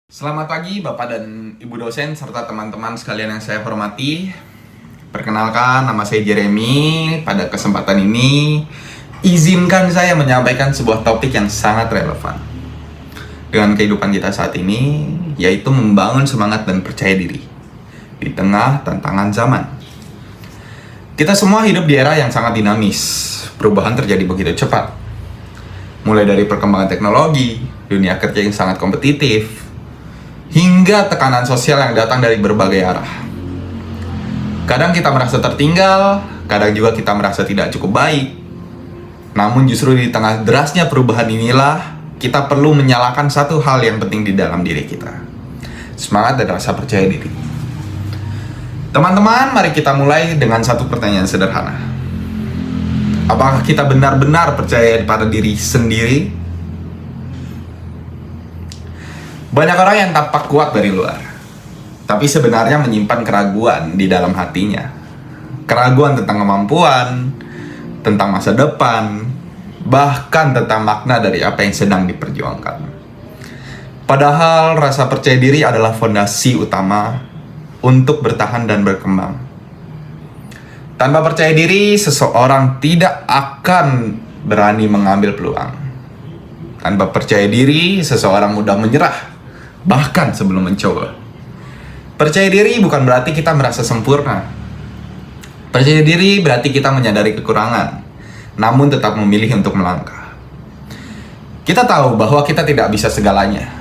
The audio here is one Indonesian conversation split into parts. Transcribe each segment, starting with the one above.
Selamat pagi Bapak dan Ibu dosen serta teman-teman sekalian yang saya hormati. Perkenalkan, nama saya Jeremy. Pada kesempatan ini, izinkan saya menyampaikan sebuah topik yang sangat relevan dengan kehidupan kita saat ini, yaitu membangun semangat dan percaya diri di tengah tantangan zaman. Kita semua hidup di era yang sangat dinamis. Perubahan terjadi begitu cepat. Mulai dari perkembangan teknologi, dunia kerja yang sangat kompetitif, hingga tekanan sosial yang datang dari berbagai arah. Kadang kita merasa tertinggal, kadang juga kita merasa tidak cukup baik. Namun justru di tengah derasnya perubahan inilah, kita perlu menyalakan satu hal yang penting di dalam diri kita. Semangat dan rasa percaya diri. Teman-teman, mari kita mulai dengan satu pertanyaan sederhana. Apakah kita benar-benar percaya pada diri sendiri? Banyak orang yang tampak kuat dari luar, tapi sebenarnya menyimpan keraguan di dalam hatinya. Keraguan tentang kemampuan, tentang masa depan, bahkan tentang makna dari apa yang sedang diperjuangkan. Padahal rasa percaya diri adalah fondasi utama untuk bertahan dan berkembang. Tanpa percaya diri, seseorang tidak akan berani mengambil peluang. Tanpa percaya diri, seseorang mudah menyerah, bahkan sebelum mencoba. Percaya diri bukan berarti kita merasa sempurna. Percaya diri berarti kita menyadari kekurangan, namun tetap memilih untuk melangkah. Kita tahu bahwa kita tidak bisa segalanya,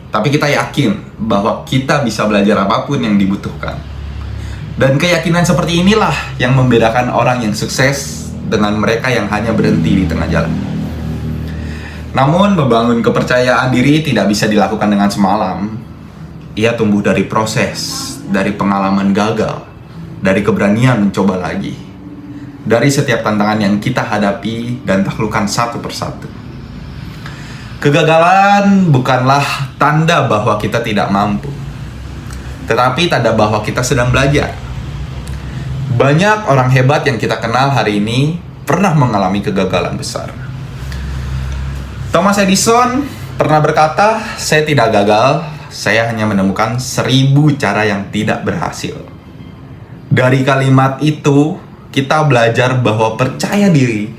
tapi kita yakin bahwa kita bisa belajar apapun yang dibutuhkan. Dan keyakinan seperti inilah yang membedakan orang yang sukses dengan mereka yang hanya berhenti di tengah jalan. Namun, membangun kepercayaan diri tidak bisa dilakukan dengan semalam. Ia tumbuh dari proses, dari pengalaman gagal, dari keberanian mencoba lagi, dari setiap tantangan yang kita hadapi dan taklukkan satu persatu. Kegagalan bukanlah tanda bahwa kita tidak mampu, tetapi tanda bahwa kita sedang belajar. Banyak orang hebat yang kita kenal hari ini pernah mengalami kegagalan besar. Thomas Edison pernah berkata, "Saya tidak gagal, saya hanya menemukan 1000 cara yang tidak berhasil." Dari kalimat itu, kita belajar bahwa percaya diri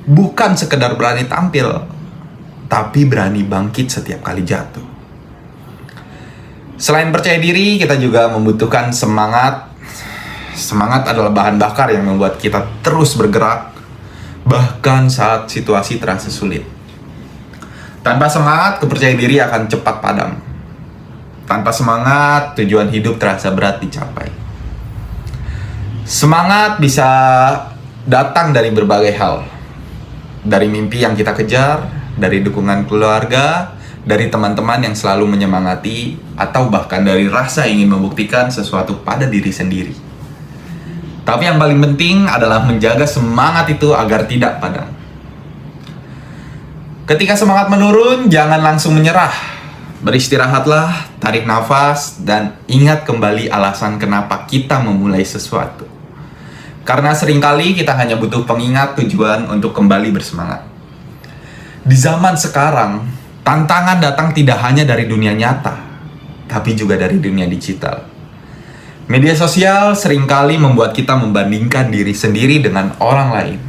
bukan sekedar berani tampil, tapi berani bangkit setiap kali jatuh. Selain percaya diri, kita juga membutuhkan semangat. Semangat adalah bahan bakar yang membuat kita terus bergerak, bahkan saat situasi terasa sulit. Tanpa semangat, kepercayaan diri akan cepat padam. Tanpa semangat, tujuan hidup terasa berat dicapai. Semangat bisa datang dari berbagai hal. Dari mimpi yang kita kejar, dari dukungan keluarga, dari teman-teman yang selalu menyemangati, atau bahkan dari rasa ingin membuktikan sesuatu pada diri sendiri. Tapi yang paling penting adalah menjaga semangat itu agar tidak padam. Ketika semangat menurun, jangan langsung menyerah. Beristirahatlah, tarik nafas, dan ingat kembali alasan kenapa kita memulai sesuatu. Karena seringkali kita hanya butuh pengingat tujuan untuk kembali bersemangat. Di zaman sekarang, tantangan datang tidak hanya dari dunia nyata, tapi juga dari dunia digital. Media sosial seringkali membuat kita membandingkan diri sendiri dengan orang lain.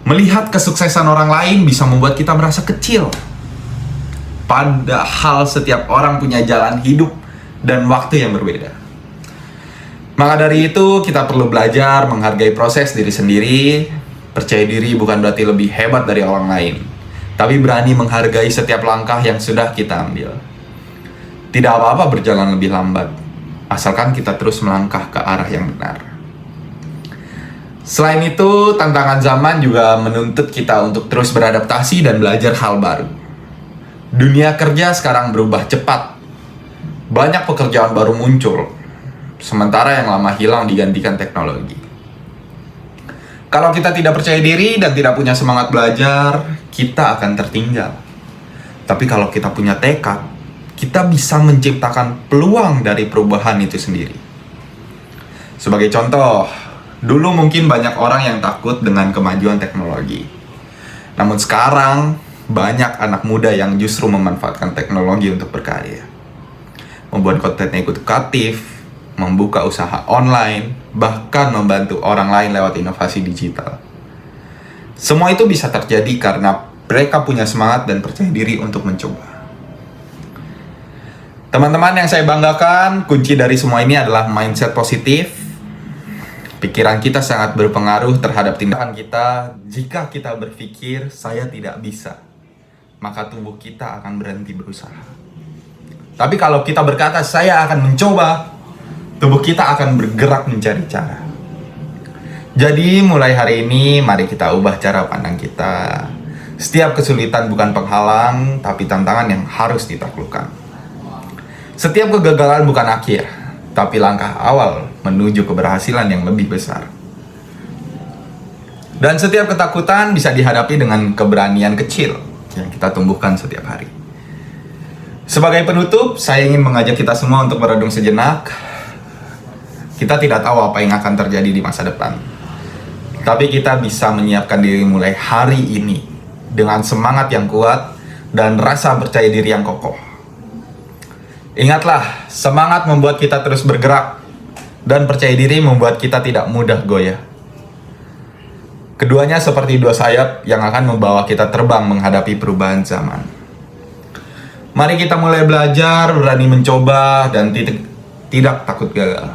Melihat kesuksesan orang lain bisa membuat kita merasa kecil. Padahal setiap orang punya jalan hidup dan waktu yang berbeda. Maka dari itu, kita perlu belajar menghargai proses diri sendiri. Percaya diri bukan berarti lebih hebat dari orang lain, tapi berani menghargai setiap langkah yang sudah kita ambil. Tidak apa-apa berjalan lebih lambat, asalkan kita terus melangkah ke arah yang benar. Selain itu, tantangan zaman juga menuntut kita untuk terus beradaptasi dan belajar hal baru. Dunia kerja sekarang berubah cepat. Banyak pekerjaan baru muncul, sementara yang lama hilang digantikan teknologi. Kalau kita tidak percaya diri dan tidak punya semangat belajar, kita akan tertinggal. Tapi kalau kita punya tekad, kita bisa menciptakan peluang dari perubahan itu sendiri. Sebagai contoh, dulu mungkin banyak orang yang takut dengan kemajuan teknologi. Namun sekarang, banyak anak muda yang justru memanfaatkan teknologi untuk berkarya. Membuat konten edukatif, membuka usaha online, bahkan membantu orang lain lewat inovasi digital. Semua itu bisa terjadi karena mereka punya semangat dan percaya diri untuk mencoba. Teman-teman yang saya banggakan, kunci dari semua ini adalah mindset positif. Pikiran kita sangat berpengaruh terhadap tindakan kita. Jika kita berpikir, saya tidak bisa, maka tubuh kita akan berhenti berusaha. Tapi kalau kita berkata, saya akan mencoba, tubuh kita akan bergerak mencari cara. Jadi mulai hari ini, mari kita ubah cara pandang kita. Setiap kesulitan bukan penghalang, tapi tantangan yang harus ditaklukkan. Setiap kegagalan bukan akhir, tapi langkah awal menuju keberhasilan yang lebih besar. Dan setiap ketakutan bisa dihadapi dengan keberanian kecil yang kita tumbuhkan setiap hari. Sebagai penutup, saya ingin mengajak kita semua untuk merenung sejenak. Kita tidak tahu apa yang akan terjadi di masa depan, tapi kita bisa menyiapkan diri mulai hari ini dengan semangat yang kuat dan rasa percaya diri yang kokoh. Ingatlah, semangat membuat kita terus bergerak, dan percaya diri membuat kita tidak mudah goyah. Keduanya seperti dua sayap yang akan membawa kita terbang menghadapi perubahan zaman. Mari kita mulai belajar, berani mencoba, dan tidak takut gagal.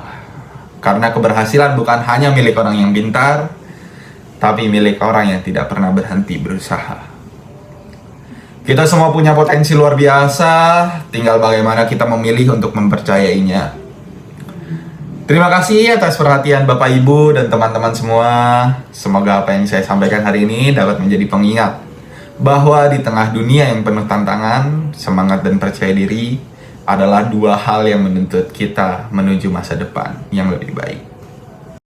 Karena keberhasilan bukan hanya milik orang yang pintar, tapi milik orang yang tidak pernah berhenti berusaha. Kita semua punya potensi luar biasa, tinggal bagaimana kita memilih untuk mempercayainya. Terima kasih atas perhatian Bapak Ibu dan teman-teman semua. Semoga apa yang saya sampaikan hari ini dapat menjadi pengingat bahwa di tengah dunia yang penuh tantangan, semangat dan percaya diri adalah dua hal yang menuntut kita menuju masa depan yang lebih baik.